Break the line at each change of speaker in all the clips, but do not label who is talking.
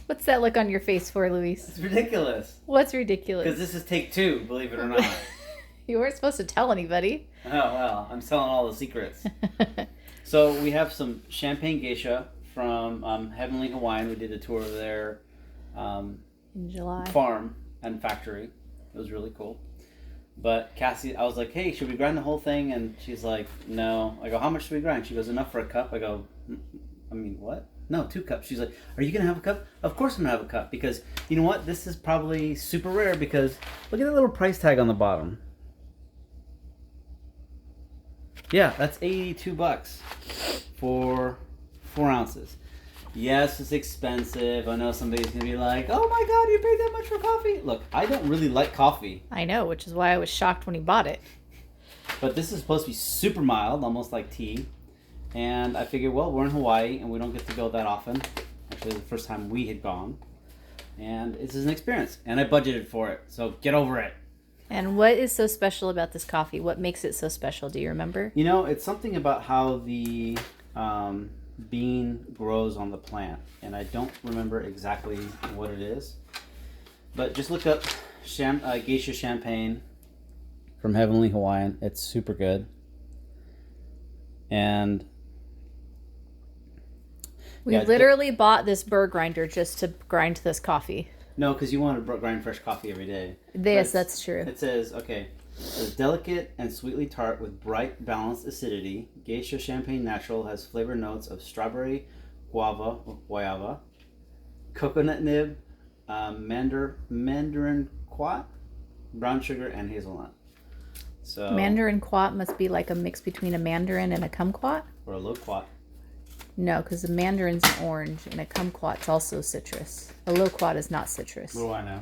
What's that look on your face for, Luis?
It's ridiculous.
What's ridiculous?
Because this is take 2, believe it or not.
You weren't supposed to tell anybody.
Oh, well, I'm telling all the secrets. So we have some Champaign Geisha from Heavenly Hawaiian. We did a tour of their
in July
farm and factory. It was really cool. But Cassie, I was like, hey, should we grind the whole thing? And she's like, no. I go, how much should we grind? She goes, enough for a cup. I go, I mean, what? No, 2 cups. She's like, are you going to have a cup? Of course I'm going to have a cup. Because, you know what? This is probably super rare because look at the little price tag on the bottom. Yeah, that's $82 for 4 ounces. Yes, it's expensive. I know somebody's going to be like, oh my God, you paid that much for coffee? Look, I don't really like coffee.
I know, which is why I was shocked when he bought it.
But this is supposed to be super mild, almost like tea. And I figured, well, we're in Hawaii and we don't get to go that often. Actually, the first time we had gone. And this is an experience. And I budgeted for it. So get over it.
And what is so special about this coffee? What makes it so special? Do you remember?
You know, it's something about how the bean grows on the plant. And I don't remember exactly what it is. But just look up Geisha Champagne from Heavenly Hawaiian. It's super good. And
we literally bought this burr grinder just to grind this coffee.
No, because you want to grind fresh coffee every day.
Yes, that's true.
It says, okay, it's delicate and sweetly tart with bright, balanced acidity. Geisha Champagne Natural has flavor notes of strawberry, guava, coconut nib, mandarin quat, brown sugar, and hazelnut. So
Mandarin quat must be like a mix between a mandarin and a kumquat?
Or a loquat.
No, because the mandarin's an orange and a kumquat's also citrus. A loquat is not citrus.
What do I know?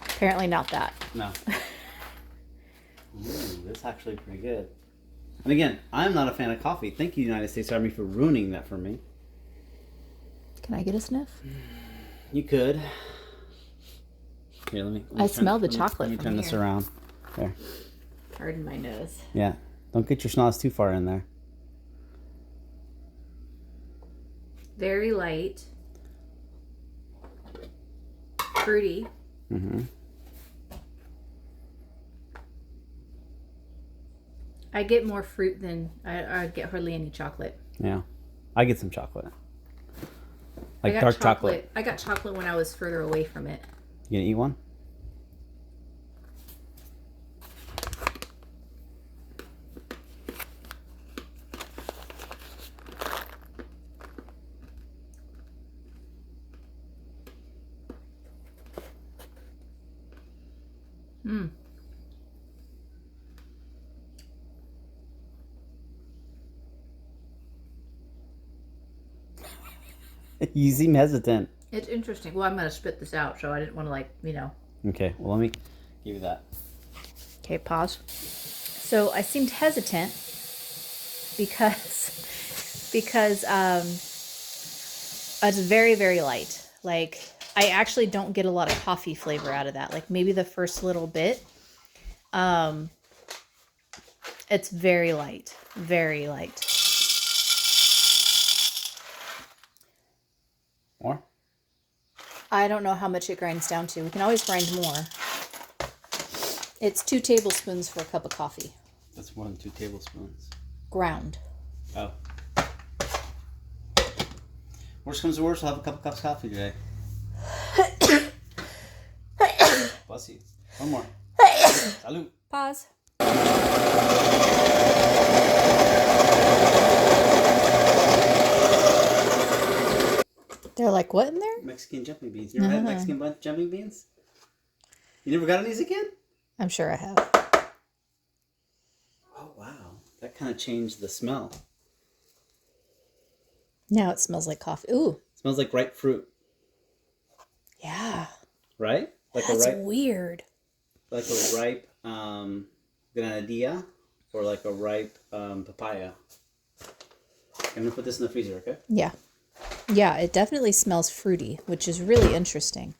Apparently not that.
No. Ooh, this is actually pretty good. And again, I'm not a fan of coffee. Thank you, United States Army, for ruining that for me.
Can I get a sniff?
You could. Here, let me
I smell the chocolate.
Let me turn this around. There.
Pardon my nose.
Yeah. Don't get your schnoz too far in there.
Very light. Fruity.
Mm-hmm.
I get more fruit than I get hardly any chocolate.
Yeah. I get some chocolate. Like dark chocolate.
I got chocolate when I was further away from it.
You gonna eat one?
Mm.
You seem hesitant.
It's interesting. Well, I'm going to spit this out, so I didn't want to,
Okay, well, let me give you that.
Okay, pause. So I seemed hesitant because it's very, very light. Like, I actually don't get a lot of coffee flavor out of that. Like, maybe the first little bit. It's very light. Very light.
More?
I don't know how much it grinds down to. We can always grind more. It's 2 tablespoons for a cup of coffee.
That's more than 2 tablespoons.
Ground.
Oh. Worst comes to worst, I'll have a couple cups of coffee today. Bless you. One more. Salud.
Pause. They're like, what in there?
Mexican jumping beans. You ever had Mexican jumping beans? You never got these again?
I'm sure I have.
Oh, wow. That kind of changed the smell.
Now it smells like coffee. Ooh.
It smells like ripe fruit.
Yeah.
Right? Like
That's
a ripe,
weird.
like a ripe granadilla or like a ripe papaya. I'm going to put this in the freezer, okay?
Yeah. Yeah, it definitely smells fruity, which is really interesting.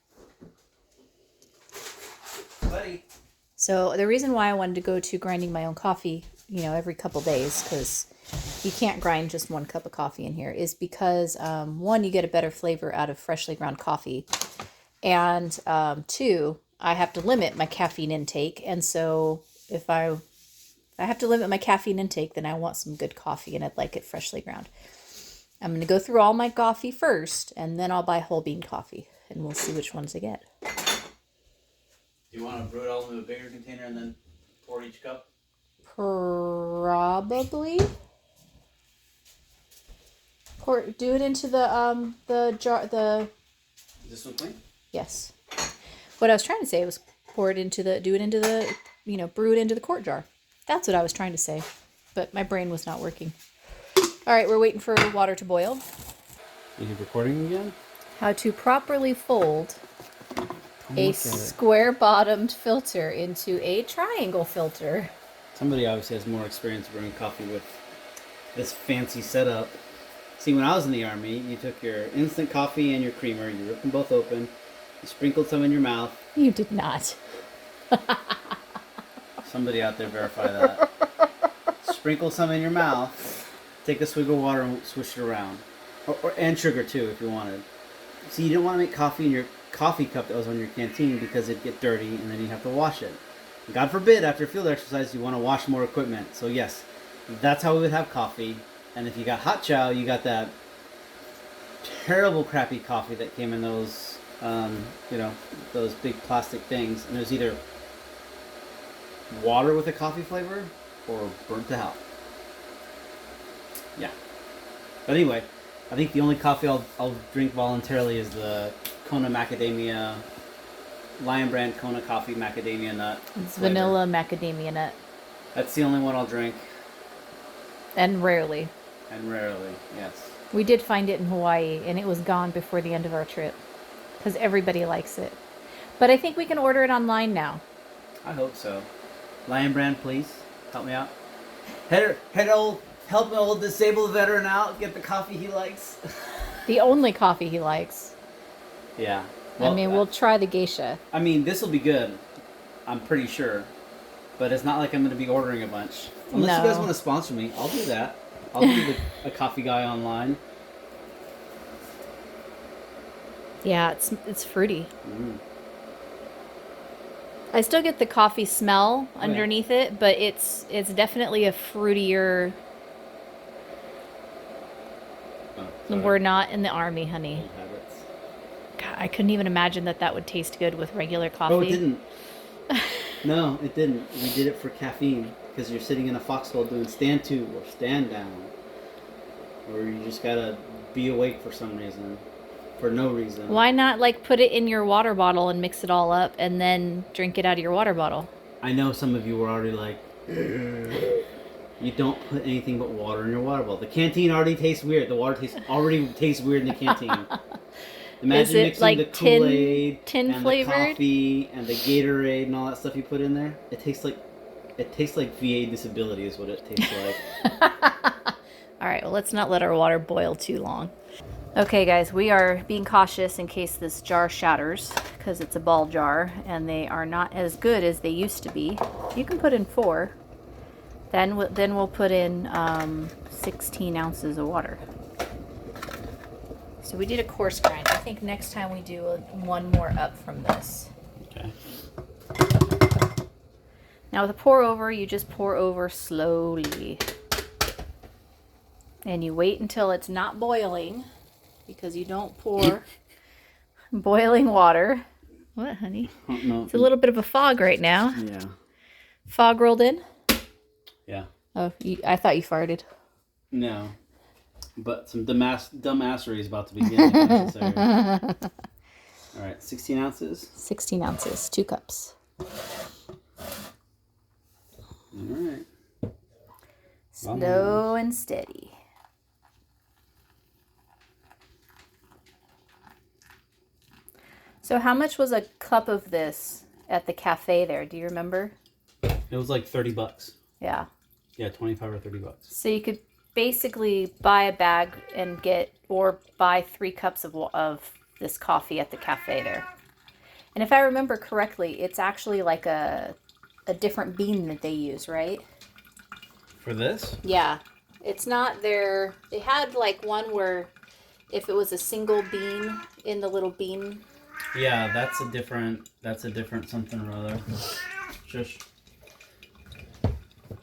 Buddy.
So the reason why I wanted to go to grinding my own coffee, every couple days, because you can't grind just 1 cup of coffee in here is because, one, you get a better flavor out of freshly ground coffee. And 2, I have to limit my caffeine intake. And so if I have to limit my caffeine intake, then I want some good coffee and I'd like it freshly ground. I'm going to go through all my coffee first and then I'll buy whole bean coffee and we'll see which ones I get.
Do you want to brew it all into a bigger container and then pour each cup?
Probably. Do it into the jar.
Is this one clean?
Yes. What I was trying to say was brew it into the quart jar. That's what I was trying to say, but my brain was not working. All right, we're waiting for water to boil.
Are you recording again?
How to properly fold a square-bottomed filter into a triangle filter.
Somebody obviously has more experience brewing coffee with this fancy setup. See, when I was in the Army, you took your instant coffee and your creamer, you ripped them both open, you sprinkled some in your mouth.
You did not.
Somebody out there verify that. Sprinkle some in your mouth, take a swig of water and swish it around. And sugar too, if you wanted. See, you didn't want to make coffee in your coffee cup that was on your canteen because it'd get dirty and then you have to wash it. God forbid, after field exercise, you want to wash more equipment. So yes, that's how we would have coffee. And if you got hot chow, you got that terrible crappy coffee that came in those, those big plastic things. And it was either water with a coffee flavor or burnt to hell. Yeah. But anyway, I think the only coffee I'll drink voluntarily is the Kona Macadamia, Lion Brand Kona Coffee Macadamia Nut.
It's Vanilla Macadamia Nut.
That's the only one I'll drink.
And rarely.
And rarely, yes.
We did find it in Hawaii, and it was gone before the end of our trip. Because everybody likes it. But I think we can order it online now.
I hope so. Lion Brand, please. Help me out. Help an old disabled veteran out. Get the coffee he likes.
The only coffee he likes.
Yeah.
Well, we'll try the Geisha.
This will be good. I'm pretty sure. But it's not like I'm going to be ordering a bunch. Unless you guys want to sponsor me, I'll do that. I'll be a coffee guy online.
Yeah, it's fruity. Mm. I still get the coffee smell underneath it, but it's definitely a fruitier. We're not in the Army, honey. God, I couldn't even imagine that would taste good with regular coffee.
Oh, it didn't. No, it didn't. We did it for caffeine because you're sitting in a foxhole doing stand 2 or stand down, or you just gotta be awake for some reason, for no reason.
Why not put it in your water bottle and mix it all up and then drink it out of your water bottle?
I know some of you were already like, you don't put anything but water in your water bottle. The canteen already tastes weird. The water already tastes weird in the canteen. Imagine mixing the Kool-Aid
tin
and
flavored?
the coffee and the Gatorade and all that stuff you put in there. It tastes like VA disability is what it tastes like.
All right, well, let's not let our water boil too long. Okay, guys, we are being cautious in case this jar shatters because it's a ball jar and they are not as good as they used to be. You can put in 4. Then we'll put in 16 ounces of water. So we did a coarse grind. I think next time we do one more up from this.
Okay.
Now with a pour over, you just pour over slowly. And you wait until it's not boiling because you don't pour boiling water. What, honey?
Oh, no.
It's a little bit of a fog right now.
Yeah.
Fog rolled in?
Yeah.
Oh, I thought you farted.
No. But some dumbassery is about to begin. All right, 16 ounces?
16 ounces, 2 cups.
All right.
Slow and steady. So how much was a cup of this at the cafe there? Do you remember?
It was like $30.
Yeah.
Yeah, 25 or $30.
So you could basically buy a bag and buy 3 cups of this coffee at the cafe there. And if I remember correctly, it's actually like a different bean that they use, right?
For this?
Yeah. It's not their. They had like one where if it was a single bean in the little bean.
Yeah, that's a different something or other. Shush.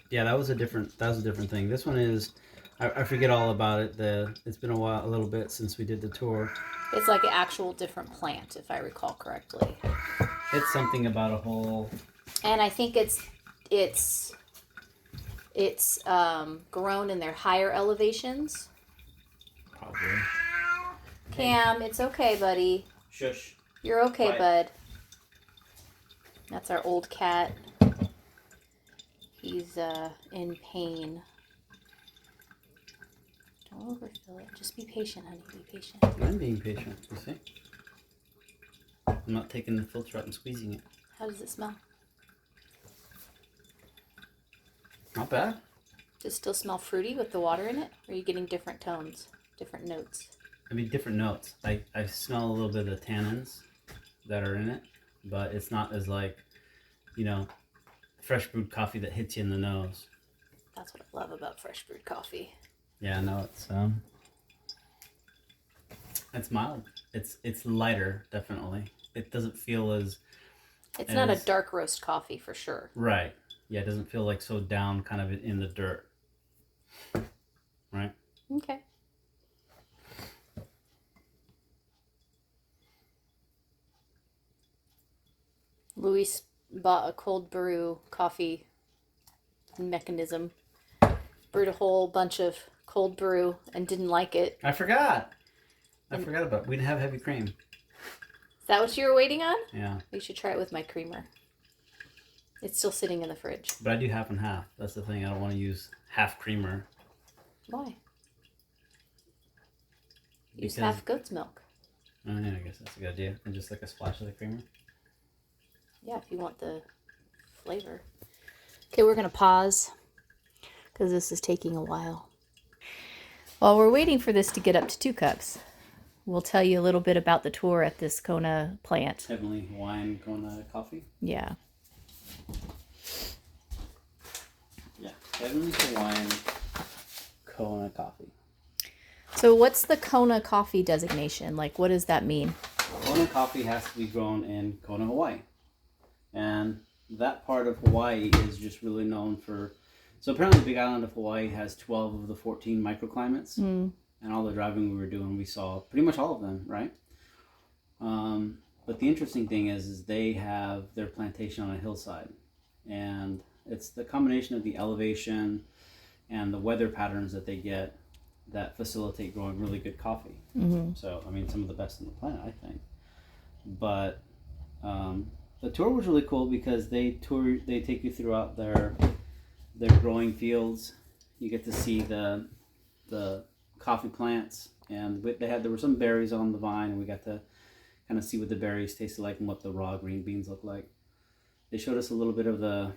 Yeah, that was a different thing. This one is, I forget all about it. It's been a little bit since we did the tour.
It's like an actual different plant, if I recall correctly.
It's something about a whole.
And I think it's grown in their higher elevations.
Probably.
Cam, it's okay, buddy.
Shush.
You're okay,
Quiet.
bud. That's our old cat. He's in pain. Don't overfill it. Just be patient, honey. Be patient.
I'm being patient, you see? I'm not taking the filter out and squeezing it.
How does it smell?
Not bad.
Does it still smell fruity with the water in it? Or are you getting different tones, different notes?
I mean, different notes. I smell a little bit of the tannins that are in it, but it's not as like, fresh brewed coffee that hits you in the nose.
That's what I love about fresh brewed coffee.
Yeah, no, it's mild. It's lighter, definitely. It doesn't feel as.
It's not a dark roast coffee for sure.
Right. Yeah, it doesn't feel like so down, kind of in the dirt. Right.
Okay. Luis bought a cold brew coffee mechanism. Brewed a whole bunch of cold brew and didn't like it.
I forgot about it. We didn't have heavy cream.
Is that what you were waiting on?
Yeah.
You should try it with my creamer. It's still sitting in the fridge.
But I do half and half. That's the thing. I don't want to use half creamer.
Why? Use half goat's milk.
Oh, yeah, I guess that's a good idea. And just like a splash of the creamer.
Yeah, if you want the flavor. Okay, we're going to pause because this is taking a while. While we're waiting for this to get up to 2 cups, we'll tell you a little bit about the tour at this Kona plant.
Heavenly Hawaiian Kona coffee?
Yeah.
Yeah, Heavenly Hawaiian Kona coffee.
So what's the Kona coffee designation? Like, what does that mean?
Kona coffee has to be grown in Kona, Hawaii. And that part of Hawaii is just really known for... So apparently the Big Island of Hawaii has 12 of the 14 microclimates. And all the driving we were doing, we saw pretty much all of them, right? But the interesting thing is they have their plantation on a hillside. And it's the combination of the elevation and the weather patterns that they get that facilitate growing really good coffee. So, I mean, some of the best on the planet, I think. But the tour was really cool because they take you throughout their growing fields. You get to see the coffee plants, and there were some berries on the vine, and we got to kind of see what the berries tasted like and what the raw green beans looked like. They showed us a little bit of the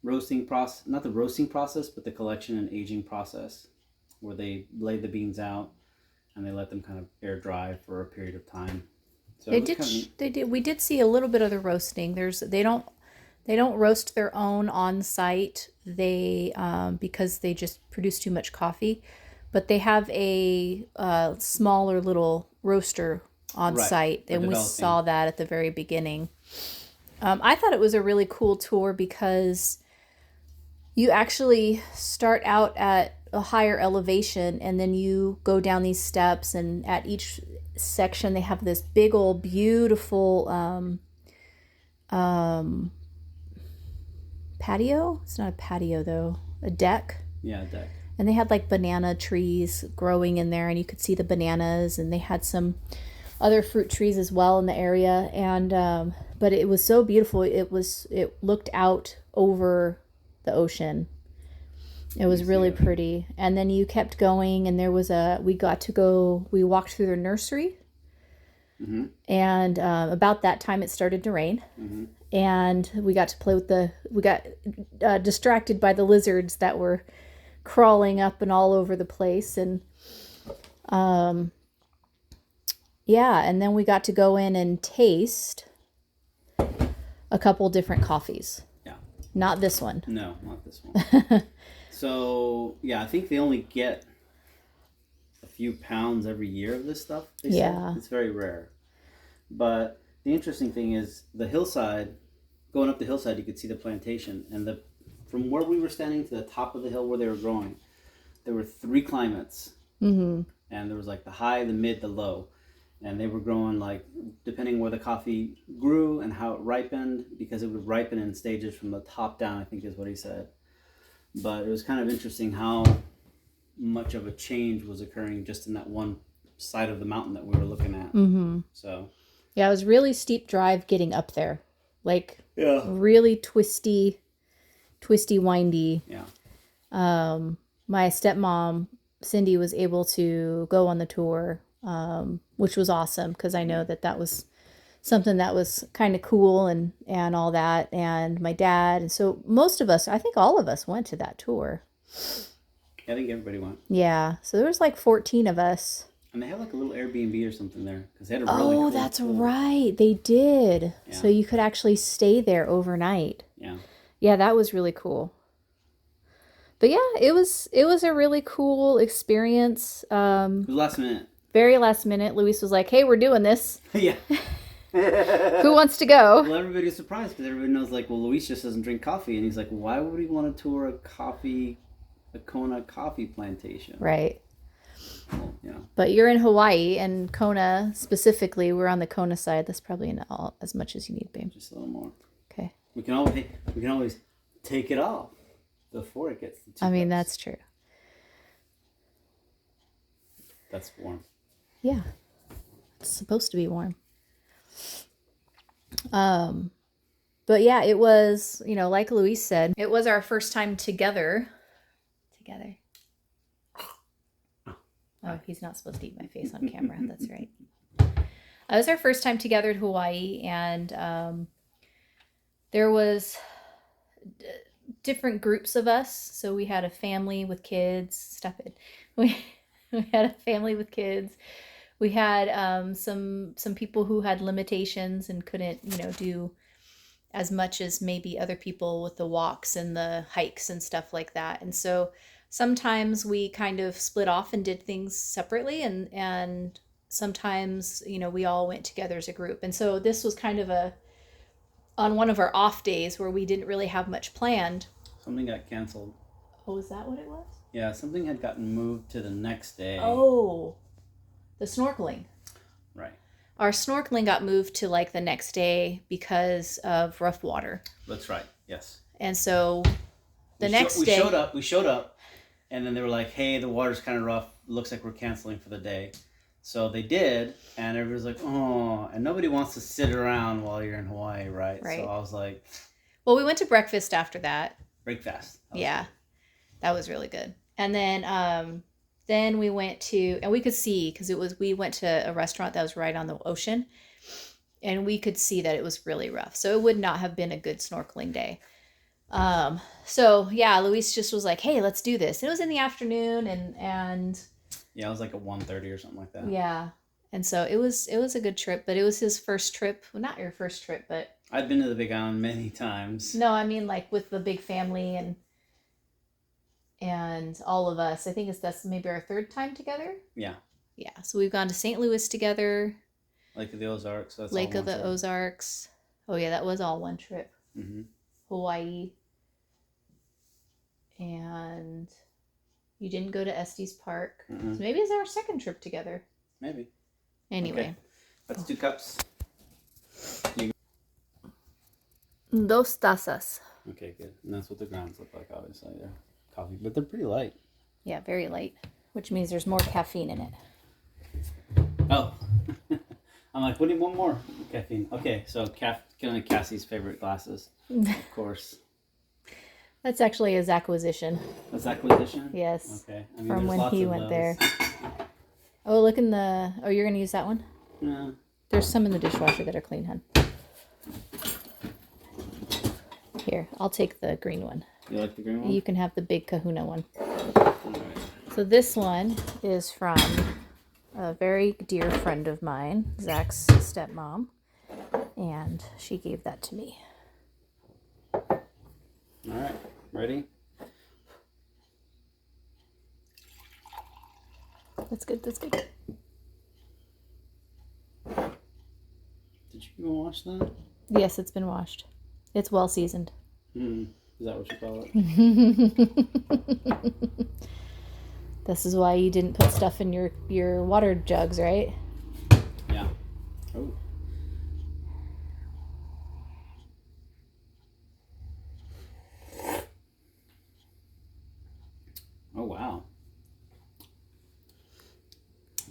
roasting process, not the roasting process, but the collection and aging process, where they lay the beans out and they let them kind of air dry for a period of time. So
They did. We did see a little bit of the roasting. They don't roast their own on site. They because they just produce too much coffee, but they have a smaller little roaster on site, and we saw that at the very beginning. I thought it was a really cool tour because you actually start out at a higher elevation and then you go down these steps, and at each section they have this big old beautiful patio. It's not a patio though, a deck.
Yeah, a deck.
And they had like banana trees growing in there, and you could see the bananas, and they had some other fruit trees as well in the area. And but it was so beautiful. It looked out over the ocean. It was really pretty. And then you kept going, and we walked through their nursery. And about that time it started to rain. And we got to play with we got distracted by the lizards that were crawling up and all over the place. And and then we got to go in and taste a couple different coffees.
Yeah.
Not this one.
No, not this one. So yeah, I think they only get a few pounds every year of this stuff. They
Yeah.
said it's very rare. But the interesting thing is the hillside. Going up the hillside, you could see the plantation, and from where we were standing to the top of the hill where they were growing, there were 3 climates,
Mm-hmm.
and there was like the high, the mid, the low, and they were growing like depending where the coffee grew and how it ripened, because it would ripen in stages from the top down, I think is what he said. But it was kind of interesting how much of a change was occurring just in that one side of the mountain that we were looking at.
Mm-hmm.
So
Yeah, it was really steep drive getting up there. Like
yeah,
really twisty, windy.
yeah.
My stepmom, Cindy, was able to go on the tour, which was awesome because I know that was something that was kind of cool and all that. And my dad, and so most of us, I think all of us went to that tour.
I think everybody went.
Yeah, so there was like 14 of us.
And they had like a little Airbnb or something there because they had a really cool
That's
pool.
right. They did.
Yeah.
So you could actually stay there overnight.
Yeah.
Yeah, that was really cool. But yeah, it was a really cool experience.
It was last minute.
Very last minute. Luis was like, "Hey, we're doing this.
Yeah.
Who wants to go?"
Well, everybody was surprised because everybody knows like, well, Luis just doesn't drink coffee, and he's like, why would he want to tour a Kona coffee plantation?
Right.
Well, you know.
But you're in Hawaii, and Kona specifically. We're on the Kona side. That's probably not as much as you need, babe.
Just a little more.
Okay.
We can always take it off before it gets to 2
I mean,
cups.
that's true.
That's warm.
Yeah. It's supposed to be warm. But yeah, it was, like Luis said, it was our first time together. Oh, he's not supposed to eat my face on camera. That's right. It was our first time together in Hawaii, and there was different groups of us. So we had a family with kids. Stop it. We had a family with kids. We had some people who had limitations and couldn't, do as much as maybe other people with the walks and the hikes and stuff like that. And so sometimes we kind of split off and did things separately, and sometimes, we all went together as a group. And so this was kind of on one of our off days where we didn't really have much planned.
Something got canceled.
Oh, is that what it was?
Yeah, something had gotten moved to the next day.
Oh, the snorkeling.
Right.
Our snorkeling got moved to like the next day because of rough water.
That's right. Yes.
And so the
we
next day
we showed up, and then they were like, "Hey, the water's kind of rough. Looks like we're canceling for the day." So they did, and everybody's like, "Oh," and nobody wants to sit around while you're in Hawaii, right?
Right.
So I was like,
well, we went to breakfast after that.
break fast.
Yeah. Good. That was really good. And then we went to, and we could see, because we went to a restaurant that was right on the ocean, and we could see that it was really rough. So it would not have been a good snorkeling day. So yeah, Luis just was like, "Hey, let's do this." It was in the afternoon, and
yeah, it was like at 1:30 or something like that.
Yeah. And so it was a good trip, but it was his first trip. Well, not your first trip, but
I've been to the Big Island many times.
No, I mean like with the big family and all of us. I think that's maybe our third time together.
Yeah.
Yeah. So we've gone to St. Louis together.
Lake of the Ozarks. That's
Lake of the Ozarks. Oh yeah, that was all one trip.
Mm-hmm.
Hawaii. And you didn't go to Estes Park.
Mm-mm.
So maybe it's our second trip together.
Maybe.
Anyway.
Okay. That's 2 cups.
Dos tazas.
Okay, good. And that's what the grounds look like, obviously. They're coffee, but they're pretty light.
Yeah, very light, which means there's more caffeine in it.
Oh. I'm like, what do you want more? Caffeine. Okay, so killing Cassie's favorite glasses, of course.
That's actually his acquisition.
That's acquisition?
Yes.
Okay. I mean,
from when he went there. Oh, look in the... Oh, you're going to use that one?
Yeah.
There's some in the dishwasher that are clean, hun. Here, I'll take the green one.
You like the green one?
You can have the big kahuna one.
All right.
So this one is from a very dear friend of mine, Zach's stepmom. And she gave that to me.
All right. Ready?
That's good. That's good.
Did you even wash that?
Yes, it's been washed. It's well seasoned.
Is that what you call it?
This is why you didn't put stuff in your water jugs, right?
Yeah. Oh. Oh, wow.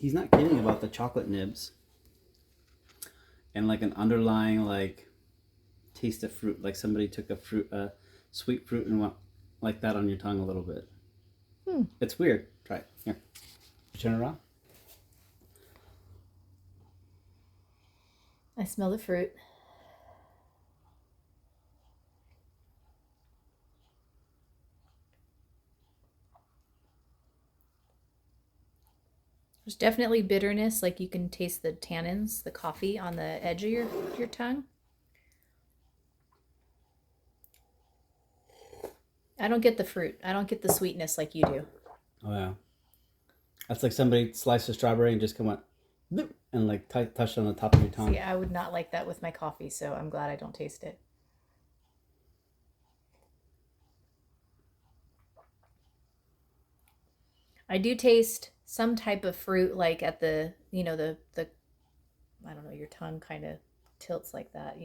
He's not kidding about the chocolate nibs. And like an underlying like taste of fruit. Like somebody took a sweet fruit and went like that on your tongue a little bit. It's weird. Try it. Here. Turn it around.
I smell the fruit. There's definitely bitterness, like you can taste the tannins, the coffee on the edge of your tongue. I don't get the fruit. I don't get the sweetness like you do.
Oh, yeah. That's like somebody sliced a strawberry and just went and like touched on the top of your tongue.
See, I would not like that with my coffee, so I'm glad I don't taste it. I do taste some type of fruit, like at the, the I don't know, your tongue kind of tilts like that,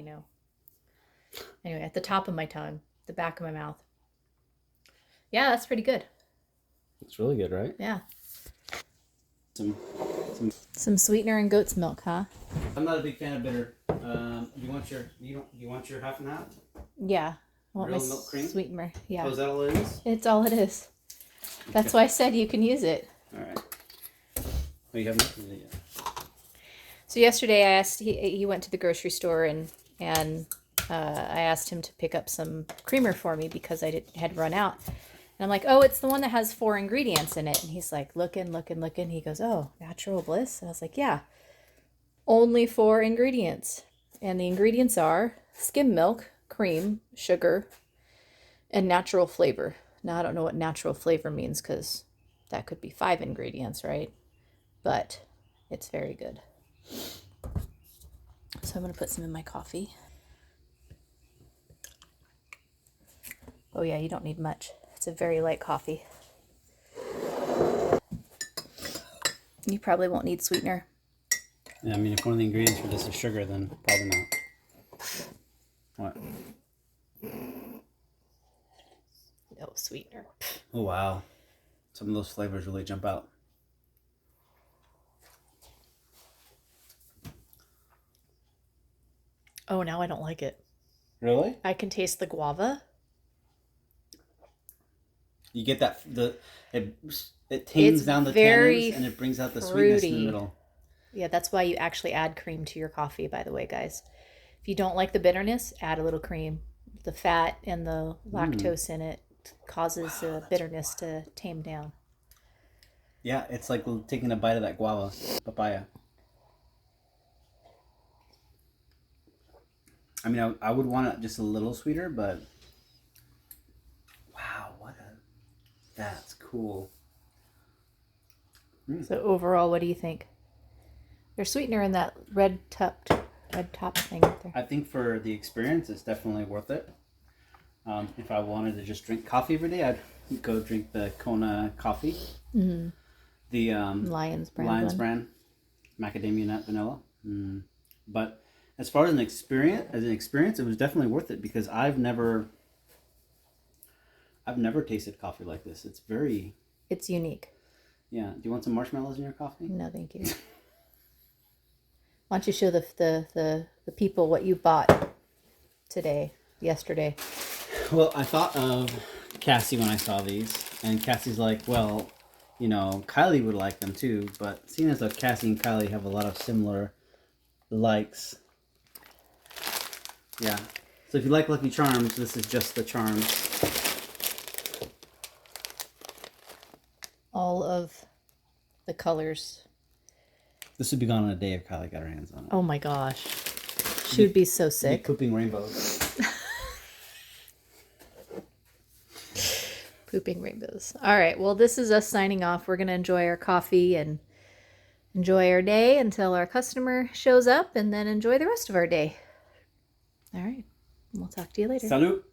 Anyway, at the top of my tongue, the back of my mouth. Yeah, that's pretty good.
It's really good, right?
Yeah.
Some
sweetener and goat's milk, huh?
I'm not a big fan of bitter. You want your half and half?
Yeah. I want
Real
my
milk cream?
sweetener. Yeah.
Oh, is that all it is?
It's all it is. That's why I said you can use it.
All right. Oh, you haven't opened it yet.
So yesterday I asked, he went to the grocery store and I asked him to pick up some creamer for me because I had run out. And I'm like, oh, it's the one that has 4 ingredients in it. And he's like, looking. He goes, oh, Natural Bliss? And I was like, yeah, only 4 ingredients. And the ingredients are skim milk, cream, sugar, and natural flavor. Now, I don't know what natural flavor means because that could be 5 ingredients, right? But it's very good. So I'm going to put some in my coffee. Oh yeah, you don't need much. It's a very light coffee. You probably won't need sweetener.
Yeah, I mean, if one of the ingredients for this is sugar, then probably not. What?
No sweetener.
Oh, wow. Some of those flavors really jump out.
Oh, now I don't like it.
Really?
I can taste the guava.
You get that it tames down the tannins and it brings out the sweetness in the middle.
Yeah, that's why you actually add cream to your coffee, by the way, guys. If you don't like the bitterness, add a little cream. The fat and the lactose in it causes the bitterness to tame down.
Yeah, it's like taking a bite of that guava, papaya. I mean, I would want it just a little sweeter, but wow, that's cool.
So overall, what do you think? There's sweetener in that red top thing right there.
I think for the experience, it's definitely worth it. If I wanted to just drink coffee every day, I'd go drink the Kona coffee.
Mm-hmm.
The
Lions brand
macadamia nut vanilla. But as far as an experience, it was definitely worth it because I've never tasted coffee like this.
It's unique.
Yeah. Do you want some marshmallows in your coffee?
No, thank you. Why don't you show the people what you bought yesterday?
Well, I thought of Cassie when I saw these, and Cassie's like, well, Kylie would like them too, but seeing as though Cassie and Kylie have a lot of similar likes. Yeah. So if you like Lucky Charms, this is just the charms.
All of the colors.
This would be gone in a day if Kylie got her hands on it.
Oh my gosh. She would be so sick.
Be pooping rainbows.
Pooping rainbows. All right. Well, this is us signing off. We're going to enjoy our coffee and enjoy our day until our customer shows up, and then enjoy the rest of our day. All right. We'll talk to you later.
Salut.